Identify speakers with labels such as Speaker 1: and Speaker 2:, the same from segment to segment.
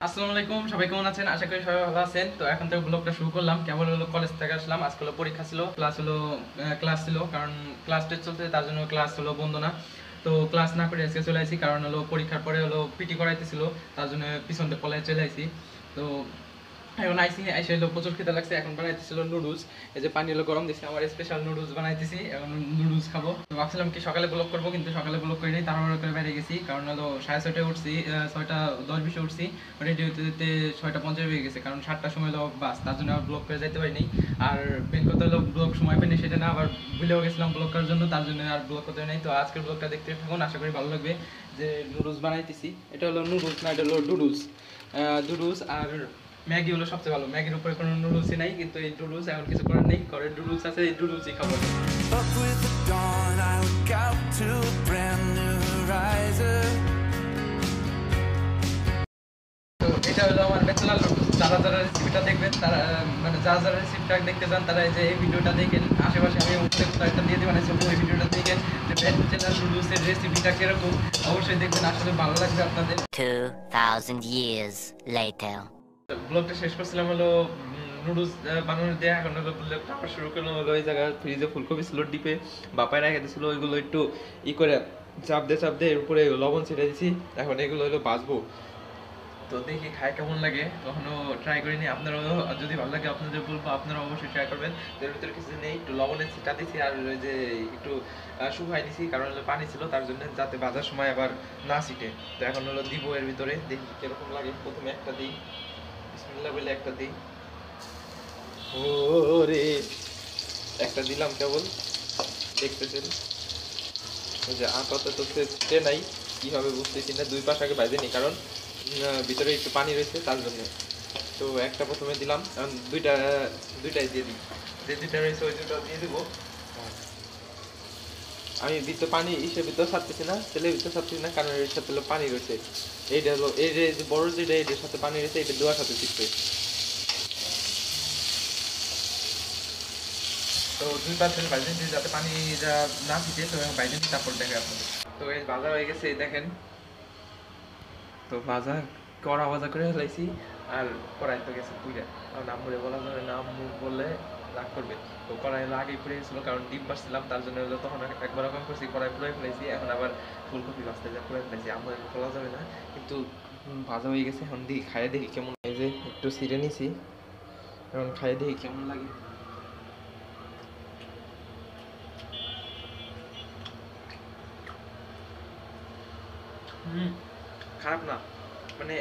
Speaker 1: আসসালামু আলাইকুম, সবাই কেমন আছেন? আশা করি সবাই ভালো আছেন। তো এখন থেকে ব্লগটা শুরু করলাম। কেবল হলো কলেজ থেকে আসলাম, আজকে হলো পরীক্ষা ছিল, ক্লাস ছিল, কারণ ক্লাস টেস্ট চলছে, তার জন্য ক্লাস হলো বন্ধ না। তো ক্লাস না করে আজকে চলে আসি, কারণ হলো পরীক্ষার পরে হলো পিটি করাইতেছিল, তার জন্য পিছন থেকে পলায় চলে আসি। তো এখন আইসি আইসে হলো প্রচুর খেতে লাগছে। এখন বানাইতেছিল নুডলস, এই যে পানি হলো গরম দিচ্ছে, আমার স্পেশাল নুডলস বানাইতেছি, এখন নুডলস খাবো। তো ভাবছিলাম কি সকালে ব্লগ করবো, কিন্তু সকালে ব্লগ করি নাই, তাড়াহুড়ো করে বেরিয়ে গেছি, কারণ হলো 6:30 উঠছি, 6:10-20 উঠছি, রেডি হতে হতে 6:50 হয়ে গেছে, কারণ 7টার সময় হলো বাস, তার জন্য আর ব্লগ করে যেতে পারিনি। আর মেন কথা হলো ব্লগ সময় পাইনি সেটা না, আবার ভুলেও গেছিলাম ব্লগ করার জন্য, তার জন্য আর ব্লগ করতে নাই। তো আজকের ব্লগটা দেখতে থাকুন, আশা করি ভালো লাগবে। যে নুডলস বানাইতেছি, এটা হলো নুডলস না, এটা হলো ডুডলস। ডুডলস আর ম্যাগি হলো সবচেয়ে ভালো। ম্যাগির উপরে কোনো নুডলসই নাই, কিন্তু এই ডুডলস এখন কিছু করার নেই, ঘরে ডুডলস আছে, এই ডুডলসই খাবো। Up with the dawn, I look out to a brand new horizon. তো এটা হলো আমার ব্যাচেলার রুম। যারা যারা রেসিপিটা দেখবেন, তারা মানে যারা যারা রেসিপিটা দেখতে চান, তারা এই যে এই ভিডিওটা দেখেন। আশেপাশে আমি একটা দিয়ে দিই, মানে ওই ভিডিওটা দেখেন যে ব্যাচেলার নুডলসের রেসিপিটা কিরকম, অবশ্যই দেখবেন, আসলে ভালো লাগবে আপনাদের।
Speaker 2: 2000 years later.
Speaker 1: ব্লগটা শেষ করছিলাম হলো নুডলস বানানোর দিয়ে। এখন হলো ব্লগটা আবার শুরু করলাম হলো এই জায়গায় ফ্রিজে ফুলকপি ছিল ডিপে, বাপায় রেখে দিয়েছিল, ওইগুলো একটু করে চাপ দিয়ে এর উপরে লবণ ছিটে দিয়েছি। এখন এগুলো হলো ভাজবো, তো দেখি খায় কেমন লাগে, কখনো ট্রাই করিনি। আপনারাও যদি ভালো লাগে আপনাদের বলবো, আপনারা অবশ্যই ট্রাই করবেন। এর ভিতরে কিছু নেই, একটু লবণের ছিটা দিয়েছি, আর ওই যে একটু শুকাই দিয়েছি, কারণ হলো পানি ছিল, তার জন্য যাতে ভাজার সময় আবার না ছিটে। তো এখন হলো দিব এর ভিতরে, দেখি কিরকম লাগে। প্রথমে একটা দিই, বিসমিল্লাহ বলে একটা দিই। ওরে একটা দিলাম, কেবল দেখতেছেন যে আপাতত তো ছিটে নাই, কি হবে বুঝতেছি না। দুই পাশ আগে ভাজে নি, কারণ ভিতরে একটু পানি রয়েছে, তার জন্য। তো একটা প্রথমে দিলাম, দুইটাই দিয়ে দিই, যে দুইটা রয়েছে ওই দুটো দিয়ে দিব। আমি ভিতরে পানি ভিতরে ছাড়তেছি না, তেলের ভিতরে ছাড়তেছি না, কারণ এর সাথে পানি রয়েছে। এইটা হলো এই যে বড় যেটা, এটার সাথে পানি রয়েছে, এটা দেওয়ার সাথে শিখবে। তো দুই পাশে ভাজে দিই যাতে পানি না ছিটে, তো ভাজে দিই, তারপর দেখে আপনাদের। তো এই ভাজা হয়ে গেছে, দেখেন। তো ভাজা কড়া ভাজা করে ফেলাইছি, আর কড়াই তো গেছে পুড়ে, কারণ আম্মুরে বলা যাবে না, আম্মু বললে রাগ করবে। তো কড়াই আগেই পুড়ে গেছিলো, কারণ ডিম ভাজছিলাম, তার জন্য তখন একবার রকম করছি, কড়াই পুড়ে ফেলাইছি। এখন আবার ফুলকপি ভাজতে যা পুড়ে ফেলাইছি, আম্মু বলা যাবে না, কিন্তু ভাজা হয়ে গেছে। এখন দেখি খাইয়ে দেখি কেমন। এই যে একটু ছিঁড়ে নিছি, এখন খাইয়ে দেখি কেমন লাগে। খারাপ না, মানে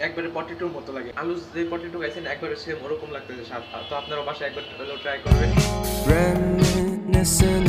Speaker 1: একবারে পটেটোর মতো লাগে। আলু যে পটেটো খাইছেন একবারে সেম ওরকম লাগতেছে স্বাদ। তো আপনারা বাসায় একবার ট্রাই করবেন। Reminiscing